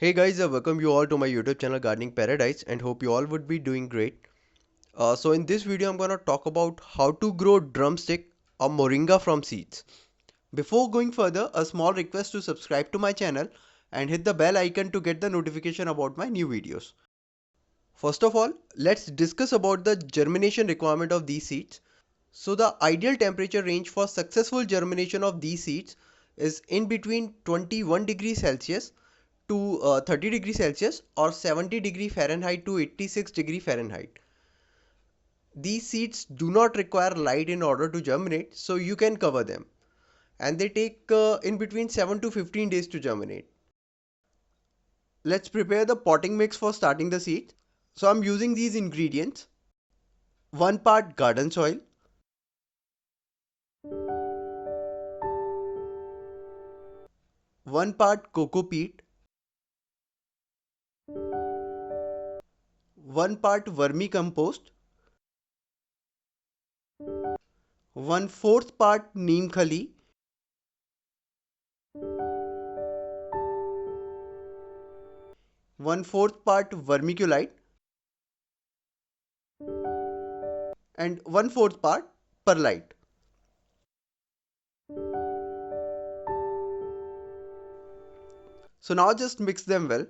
Hey guys, I welcome you all to my YouTube channel Gardening Paradise and hope you all would be doing great. So in this video I'm gonna talk about how to grow drumstick or moringa from seeds. Before going further, a small request to subscribe to my channel and hit the bell icon to get the notification about my new videos. First of all, let's discuss about the germination requirement of these seeds. So the ideal temperature range for successful germination of these seeds is in between 21 degrees Celsius to 30 degrees Celsius or 70 degree Fahrenheit to 86 degree Fahrenheit. These seeds do not require light in order to germinate, so you can cover them. And they take in between 7 to 15 days to germinate. Let's prepare the potting mix for starting the seeds. So I'm using these ingredients. 1 part garden soil, 1 part coco peat, 1 part vermicompost, 1/4 part neem khali, 1/4 part vermiculite and 1/4 part perlite. So now just mix them well.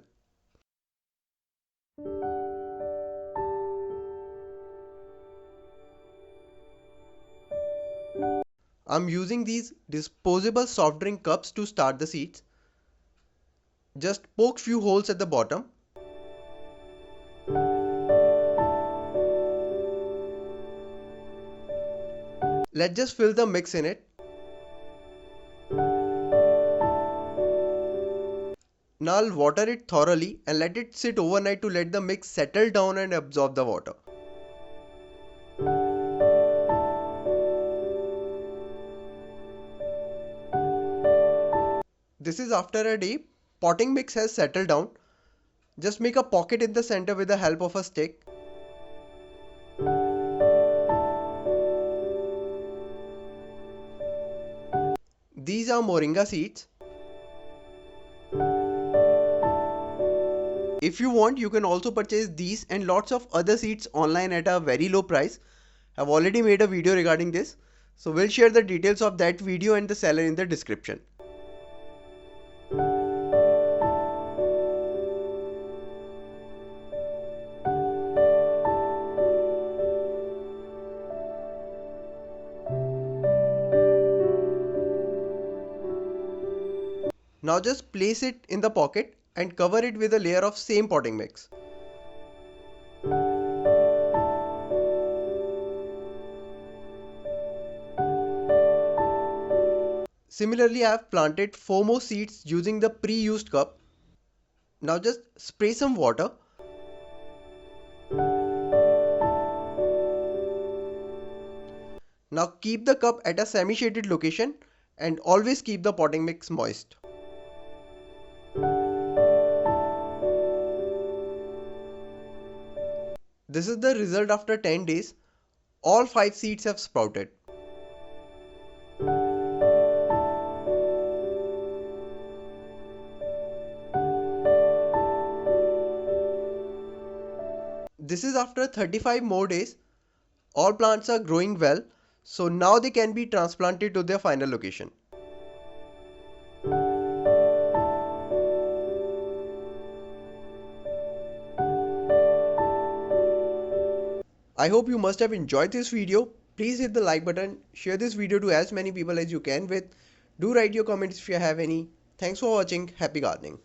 I'm using these disposable soft drink cups to start the seeds. Just poke few holes at the bottom. Let's just fill the mix in it. Now I'll water it thoroughly and let it sit overnight to let the mix settle down and absorb the water. This is after a day. Potting mix has settled down. Just make a pocket in the center with the help of a stick. These are moringa seeds. If you want, you can also purchase these and lots of other seeds online at a very low price. I've already made a video regarding this. So we'll share the details of that video and the seller in the description. Now just place it in the pocket and cover it with a layer of same potting mix. Similarly, I have planted 4 more seeds using the pre-used cup. Now just spray some water. Now keep the cup at a semi-shaded location and always keep the potting mix moist. This is the result after 10 days. All 5 seeds have sprouted. This is after 35 more days. All plants are growing well, so now they can be transplanted to their final location. I hope you must have enjoyed this video. Please hit the like button, share this video to as many people as you can with. Do write your comments if you have any. Thanks for watching. Happy gardening.